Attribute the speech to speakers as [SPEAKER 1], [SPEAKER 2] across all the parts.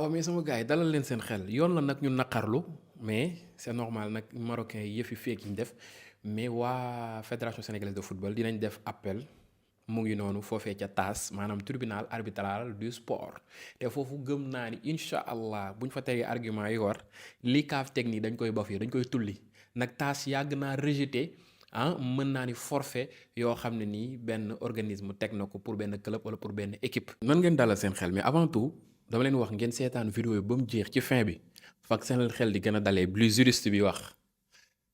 [SPEAKER 1] waaw mais sama gars yi dalal leen seen xel yoon la nag ñu naqarlu mais c'est normal nag marocain yi yëfi feek yi ñu def mais waa fédération sénégalaise de football dinañ def appel mu ngi noonu foofee ca TAS maanaam tribunal arbitral du sport te foofu gëm naa ni incha allah buñ fa tegee argument yi war li kaaf technique dañ koy bafir dañ koy tulli nag TAS yàgg naa rejeté mën naa ni forfait yoo xam ne nii benn organisme teg na ko pour benn club wala pour benn équipe. nan ngeen dalal seen xel mais avant tout. dama leen wax ngeen seetaan vidéo yi ba mu jeex ci fin bi fak seen xel di gën a dalee lu juriste bi wax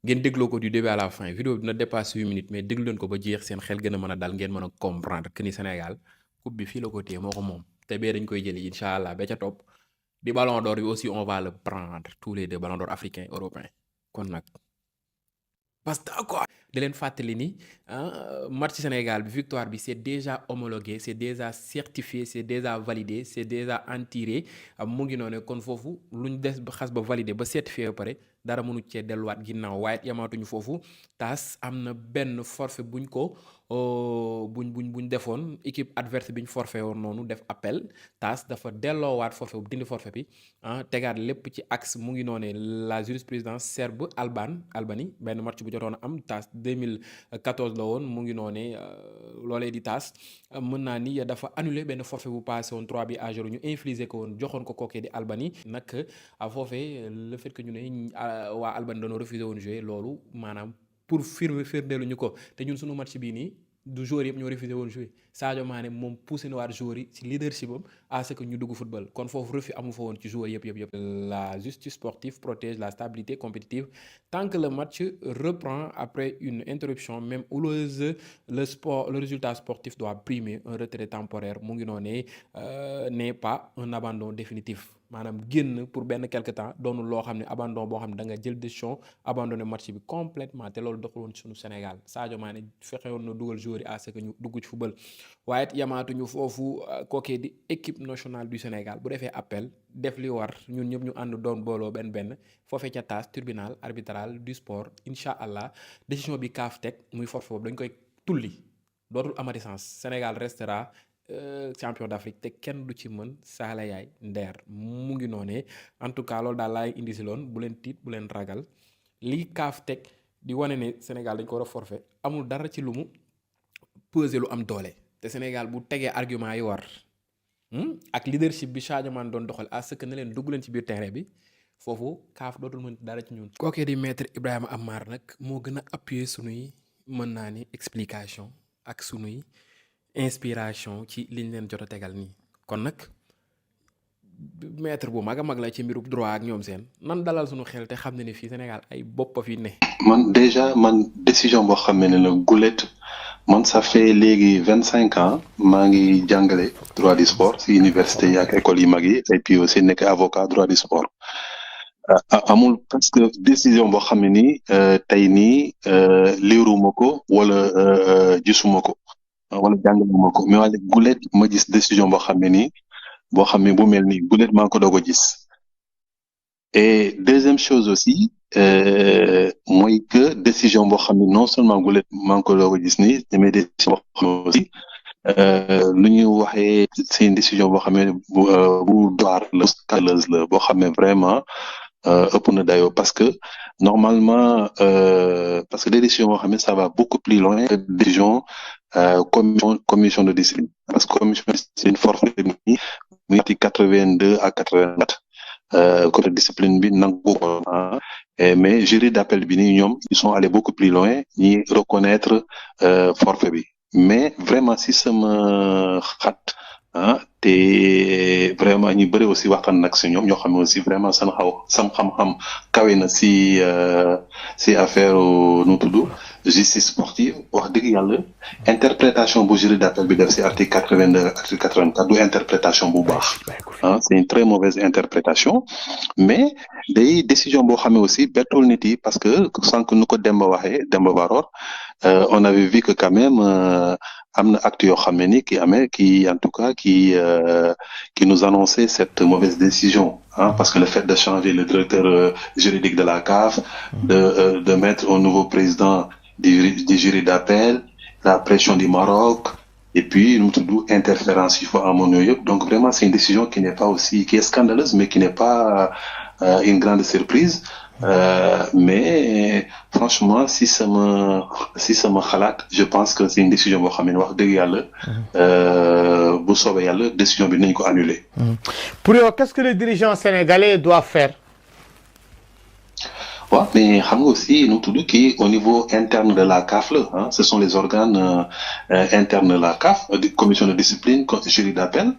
[SPEAKER 1] ngeen dégloo ko du début à la fin vidéo bi dina dépasse 8 minutes mais déglu leen ko ba jeex seen xel gën a mën a dal ngeen mën a comprendre que ni Sénégal coupe bi fii la ko téye moo ko moom te bee dañ koy jëli incha allah ba ca topp di ballon d'or bi aussi on va le prendre tous les deux ballon d'or africain européen kon nag parce que quoi di leen fàttali ni match Sénégal bi victoire bi c'est déjà homologué c'est déjà certifié c'est déjà validé c'est déjà entiré mu ngi noonu kon foofu lu ñu des ba xas ba validé ba certifié ba pare dara mënu cee delluwaat ginnaaw waaye yamaatuñu foofu TAS am na benn forfait buñ ko buñ defoon équipe adverse bi ñu forfait woon noonu def appel TAS dafa delloowaat forfait bu dindi forfait bi tegaat lépp ci axe mu ngi noonu la jurisprudence serbe Albanie benn match bu jotoon a am TAS 2014 la woon mu ngi noone loolee di TAS mën naa ni dafa annulé benn forfait bu passé woon 3 bi à 0 ñu infligé ko woon joxoon ko kookee di Albanie nag foofee le fait que ñu ne waa Albanie dañoo refusé woon jouer loolu maanaam pour firndeelu ñu ko te ñun suñu match bii nii du joueur yëpp ñoo refusé woon jouer Sadio Mané moom poussé na waat joueur yi ci leadership am à ce que ñu dugg football kon foofu refus amu fa woon ci joueur yëpp. La justice sportive protège la stabilité compétitive tant que le match reprend après une interruption même houleuse le résultat sportif doit primer un retrait temporaire mu ngi noonee n'est pas un abandon définitif maanaam génn pour benn quelque temps doonul loo xam ne abandon boo xam ne da nga jël décision abandonné match bi complètement te loolu doxul woon ci suñu Sénégal Sadio Mané fexewoon na dugal joueur yi à ce que ñu dugg ci football waaye it yamaatuñu foofu kookee di équipe nationale du Sénégal bu defee appel def li war ñun ñëpp ñu ànd doon booloo benn foofee ca TAS tribunal arbitral du sport incha allah décision bi CAF teg muy forfait boobu dañ koy tulli dootul amati sens Sénégal restera champion d'Afrique te kenn du ci mën saala yaay ndeer mu ngi noonee en tout cas loolu daal laay indi si loon bu leen tiit bu leen ragal lii CAF teg di wane ne Sénégal dañ ko war a forfait amul dara ci lu mu peser lu am doole te Sénégal bu tegee argument yi war ak leadership bi Sadio Mané doon doxal à ce que ne leen dugg leen ci biir terrain bi foofu CAF dootul mën dara ci ñun. kookee di maître Ibrahima Amar nag moo gën a appuyer sunuy mën naa ni explication ak sunuy inspiration ci liñ leen jot a tegal nii kon nag maître bu mag a mag la ci mbirub droit ak ñoom seen nan dalal suñu xel te xam ne ni fii Sénégal ay bopp fi ne.
[SPEAKER 2] man déjà décision boo xam ne la gulet man ça fait léegi 25 ans maa ngi jàngale droit du sport si université yi ak école yi mag yi et puis aussi nekk avocat droit du sport amul parce que décision boo xam ne nii tey nii liiruma ko wala gisuma ko. wala jàngaluma ko mais wala gulet ma gis décision boo xam ne nii boo xam ne bu mel nii gulet maa ngi ko doog a gis et deuxième chose aussi mooy que décision boo xam ne non seulement gulet maa ngi ko doog a gis nii mais décision boo xam ne aussi lu ñuy waxee c'est une décision boo xam ne bu doar la scandaleuse la boo xam ne vraiment ëpp na dayoo parce que normalement parce que des décisions boo xam ne ça va beaucoup plus loin que décision commission de discipline parce que commission de discipline forfait bi muy ci 82 à 84 côté discipline bi nangu ko mais jury d'appel bi nii ñoom ils sont allés beaucoup plus loin ñi reconnaître forfait bi mais vraiment si sama xat te vraiment ñu bëri aussi waxtaan nag si ñoom ñoo xam ne aussi vraiment sam xam-xam kawe na si affaire nu tudd justice sportive wax dëgg yàlla interprétation bu jury d'appel bi def si article 82 article 84 du interprétation bu baax c'est une très mauvaise interprétation mais day décision boo xam ne aussi bettul nit yi parce que sànq nu ko Demba waxee Demba Baror on avait vu que quand même am na acte yoo xam ne ni qui en tout cas qui nous annonçait cette mauvaise décision parce que le fait de changer le directeur juridique de la CAF de mettre un nouveau président du jury d'appel la pression du Maroc et puis nous tout interférence il faut à mon œil. Donc vraiment c'est une décision qui n'est pas aussi qui est scandaleuse mais qui n'est pas une grande surprise. Mais franchement si ça me xalaat je pense que c'est une décision boo xam ne wax dëgg yàlla bu soobee yàlla décision bi nañ ko annuler.
[SPEAKER 3] Pour yow qu'est-ce que les dirigeants sénégalais doivent faire?
[SPEAKER 2] Ouais, mais xam nga aussi nous tout kii au niveau interne de la CAF là, hein, ce sont les organes internes de la CAF, commission de discipline, jury d'appel,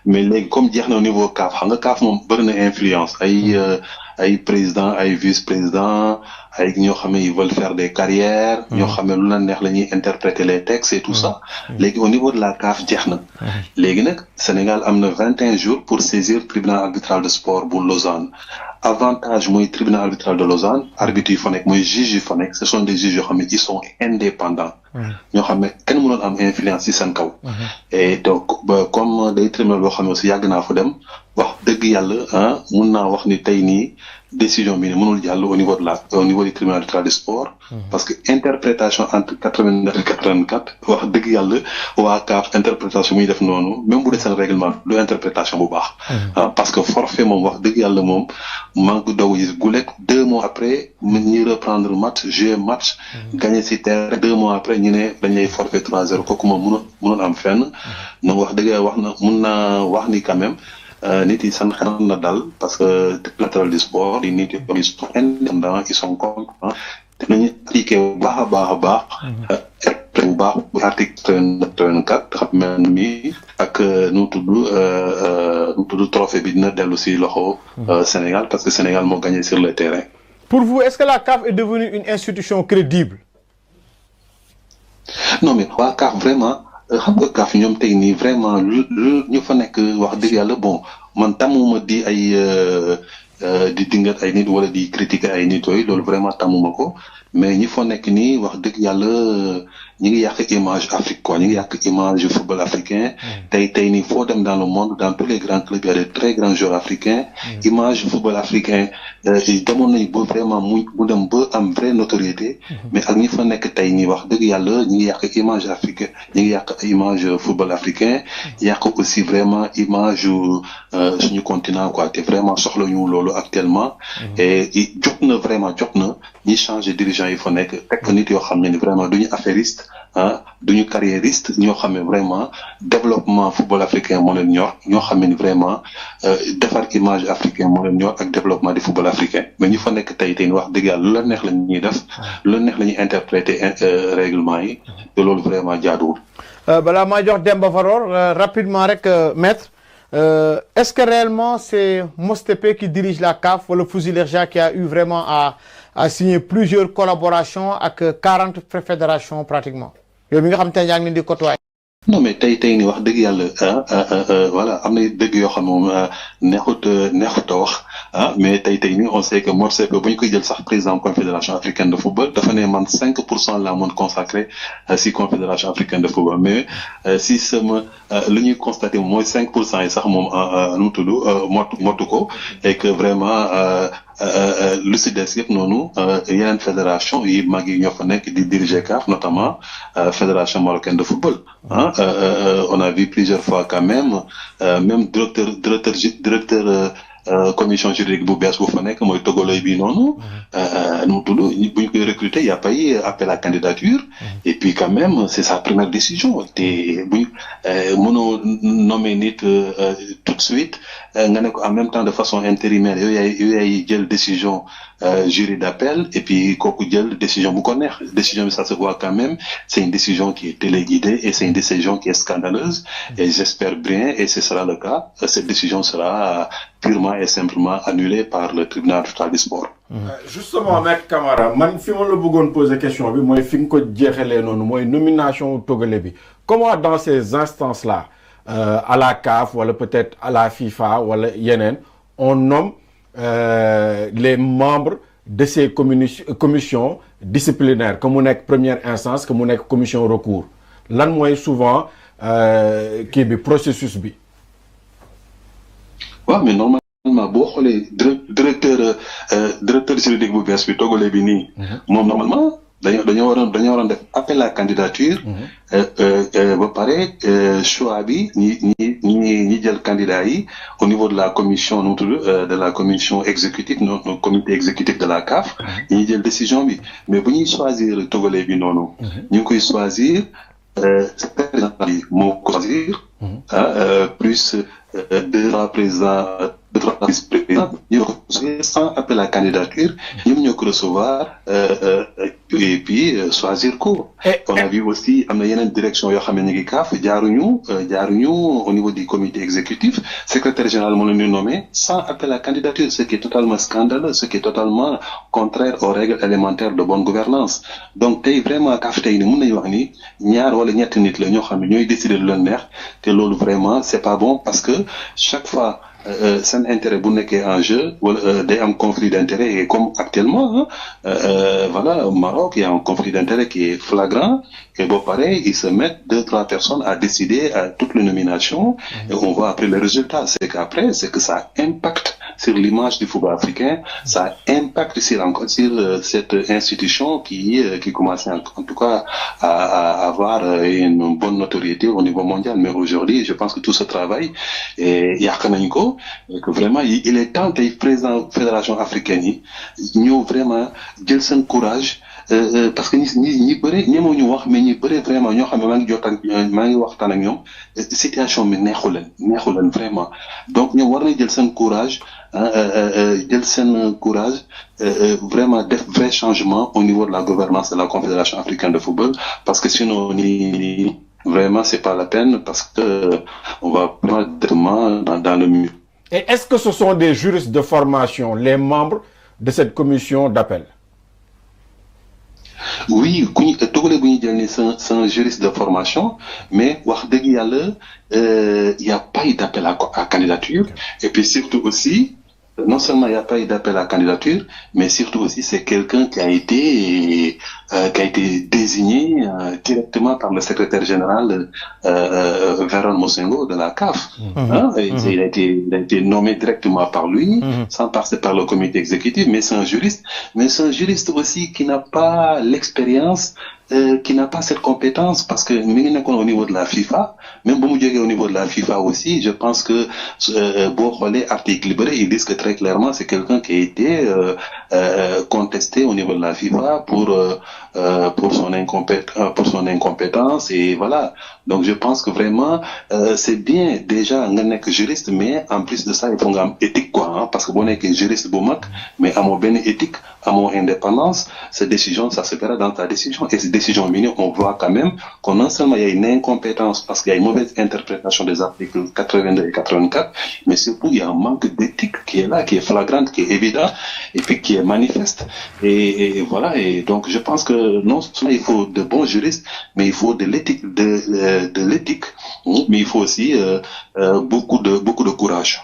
[SPEAKER 2] mais léegi comme jeex na au niveau CAF xam nga CAF moom bëri na influence ay président ay vice-président ay ñoo xam ne ils veulent faire des carrières ñoo xam ne lu la neex la ñuy interpréter les textes et tout ça léegi au niveau de la CAF jeex na léegi nag Sénégal am na 21 jours pour saisir tribunal arbitral de sport bu Lausanne. Avantage mooy tribunal arbitral de Lausanne arbitre yi fa nekk mooy juge yi fa nekk ce sont des juges yoo xam ne ils sont indépendants ñoo xam ne kenn mënoon am influence ci seen kaw et donc comme day tribunal boo xam ne aussi yàgg naa fa dem wax dëgg yàlla mun naa wax ni tey nii décision bi ne mënul jàll au niveau du tribunal arbitral du sport parce que interprétation entre 89 et 84 wax dëgg yàlla waa CAF interprétation muy def noonu même bu dee seen règlement du interprétation bu baax parce que forfait moom wax dëgg yàlla moom manque doog gis gulet 2 mois après ñuy reprendre match jouer match gagner ci terrain 2 mois après ñu ne dañ lay forfait 3-0 kooku moom mënoon am fenn donc wax dëgg wax na mun naa wax ni quand même nit yi seen xel na dal parce que tribunal du sport di nit ils sont indépendants ils sont compétents dinañu appliqué bu baax a baax bu baax bu article 34 xam mel mi ak nu tudd trophée bi dina dellu si loxo Sénégal parce que Sénégal moo gagné sur le terrain.
[SPEAKER 3] Pour vous est-ce que la CAF est devenue une institution crédible?
[SPEAKER 2] Non mais waa CAF vraiment xam nga CAF ñoom tey nii vraiment lu ñu fa nekk wax dëgg yàlla bon man tàmmuma di ay di dingat ay nit wala di critiquer ay nit yooyu loolu vraiment tàmmuma ko mais ñi fa nekk nii wax dëgg yàlla ñi ngi yàq image Afrique quoi ñi ngi yàq image football africain tey nii foo dem dans le monde dans tous les grands clubs il y a de très grands joueurs africains image football africain demoon nañu ba vraiment mu dem ba am vraie notoriété mais ak ñi fa nekk tey nii wax dëgg yàlla ñi ngi yàq image africain ñi ngi yàq image football africain yàq aussi vraiment image suñu continent quoi te vraiment soxla ñu loolu actuellement et jot na ñi changer dirigeant yi fa nekk teg fa nit yoo xam ne ni vraiment duñu affairiste duñu carriériste ñoo xam ne vraiment développement football africain moo leen ñor ñoo xam ne ni vraiment defar image africain moo leen ñor ak développement du football africain mais ñu fa nekk tey wax dëgg yàlla lu la neex la ñuy def lu la neex la ñuy interpréter règlement yi te loolu vraiment jaaduwul.
[SPEAKER 3] balaa maa jox Demba Faror rapidement rek maître est-ce que réellement c'est Mostépé qui dirige la CAF wala Fouzi-Lerja qui a eu vraiment à signer plusieurs collaborations avec 40 fédérations pratiquement yow mi nga xam te ne yaa ngi leen di côtoyer.
[SPEAKER 2] non mais tey ni wax dëgg yàlla voilà am na dëgg yoo xam moom neexut a wax mais tey ni on sait que Motsepe bu ñu koy jël sax président confédération africaine de football dafa ne man 5% la mën consacré si confédération africaine de football mais si sama lu ñuy constaté mooy 5% yi sax moom nu mu tudd motu ko et que vraiment lu si des yëpp noonu yeneen fédération yi mag yi ñoo fa nekk di diriger CAF notamment fédération marocaine de football on a vu plusieurs fois quand même directeur commission juridique bu bees bu fa nekk mooy togolay bi noonu nu mu tudd bu ñu koy recruter y a pas eu appel à candidature et puis quand même c'est sa première décision te bu ñu mënoo nommer nit tout de suite nga ne ko en même temps de façon intérimaire yooyu yaay jël décision jury d'appel et puis kooku jël décision bu ko neex décision bi ça se voit quand même c'est une décision qui est téléguidée et c'est une décision qui est scandaleuse et j'espère bien et ce sera le cas cette décision sera purement et simplement annulée par le tribunal arbitral du sport.
[SPEAKER 4] Justement Maître Camara man fi ma la bëggoon poser question bi mooy fi nga ko jeexalee noonu mooy nomination togolais bi comment dans ces instances là à la CAF wala peut-être à la FIFA wala yeneen on nomme les membres de ces commissions disciplinaires que mu nekk première instance que mu nekk commission recours lan mooy souvent kii bi processus bi.
[SPEAKER 2] waaw mais normalement boo xoolee directeur juridique bu bees bi togolais bi nii moom normalement dañoo waroon def appel à candidature. ba pare choix bi ñi jël candidat yi au niveau de la commission nu de la commission exécutive no comité exécutif de la CAF. ñi jël décision bi mais bu ñuy choisir togolais bi noonu. ñu ngi koy choisir président bi moo ko choisir. Plus deux présidents. vice-président ñoo ko sans appel à candidature ñoom ñoo ko recevoir et puis choisir ko. On a vu aussi am na yeneen direction yoo xam ne ñu ngi kaaf jaaruñu au niveau du comité exécutif secrétaire général moo leen di nommé sans appel à candidature ce qui est totalement scandaleux ce qui est totalement contraire aux règles élémentaires de bonne gouvernance donc tey vraiment kaaf tey ni mën nañu wax ni ñaar wala ñetti nit la ñoo xam ne ñooy décider lu leen neex te loolu vraiment c'est pas bon parce que chaque fois seen intérêt bu nekkee en jeu wala day am conflit d'intérêt et comme actuellement voilà au Maroc il y a un conflit d'intérêt qui est flagrant et bon pareil ils se mettent 2-3 personnes à décider à toutes les nominations et on voit après le résultat c'est que ça impacte sur l'image du football africain ça impacte sur cette institution qui commence en tout cas à avoir une bonne notoriété au niveau mondial mais aujourd'hui je pense que tout ce travail yàq nañ ko et que vraiment il est temps tey président fédération africaine yi ñëw vraiment jël seen courage parce que ñi bëri ñemoo ñu wax mais ñi bëri vraiment ñoo xam ne maa ngi waxtaan ak ñoom situation bi neexu leen vraiment donc ñoom war nañ jël seen courage vraiment def vrai changement au niveau de la gouvernance de la Confédération africaine de football parce que sinon vraiment c'est pas la peine parce que on va vraiment directement dans le mur.
[SPEAKER 4] Et est-ce que ce sont des juristes de formation les membres de cette commission d'appel?
[SPEAKER 2] Oui togolais bu ñu jël ni c'est un juriste de formation mais wax dëgg yàlla il y a pas eu d'appel à candidature et puis surtout aussi non seulement il y a pas eu d'appel à candidature mais surtout aussi c'est quelqu'un qui a été désigné directement par le secrétaire général Véron Mosengo de la CAF. Il a été nommé directement par lui sans passer par le comité exécutif mais c'est un juriste aussi qui n'a pas l'expérience qui n'a pas cette compétence parce que mi ngi nekkoon au niveau de la FIFA même bu mu jógee au niveau de la FIFA aussi je pense que boo xoolee article yi bëri ils disent que très clairement c'est quelqu'un qui a été contesté au niveau de la FIFA pour son incompétence et voilà donc je pense que vraiment c'est bien déjà nga nekk juriste mais en plus de ça il faut nga am éthique quoi parce que boo nekkee juriste bu mag mais amoo benn éthique amoo indépendance cette décision ça se verra dans ta décision et cette décision bi on voit quand même que non seulement il y a une incompétence parce qu'il y a une mauvaise interprétation des articles 82 et 84 mais surtout il y a un manque d'éthique qui est là qui est flagrante qui est évident et puis qui est manifeste et voilà et donc je pense que non seulement il faut de bons juristes mais il faut de l'éthique mais il faut aussi beaucoup de courage.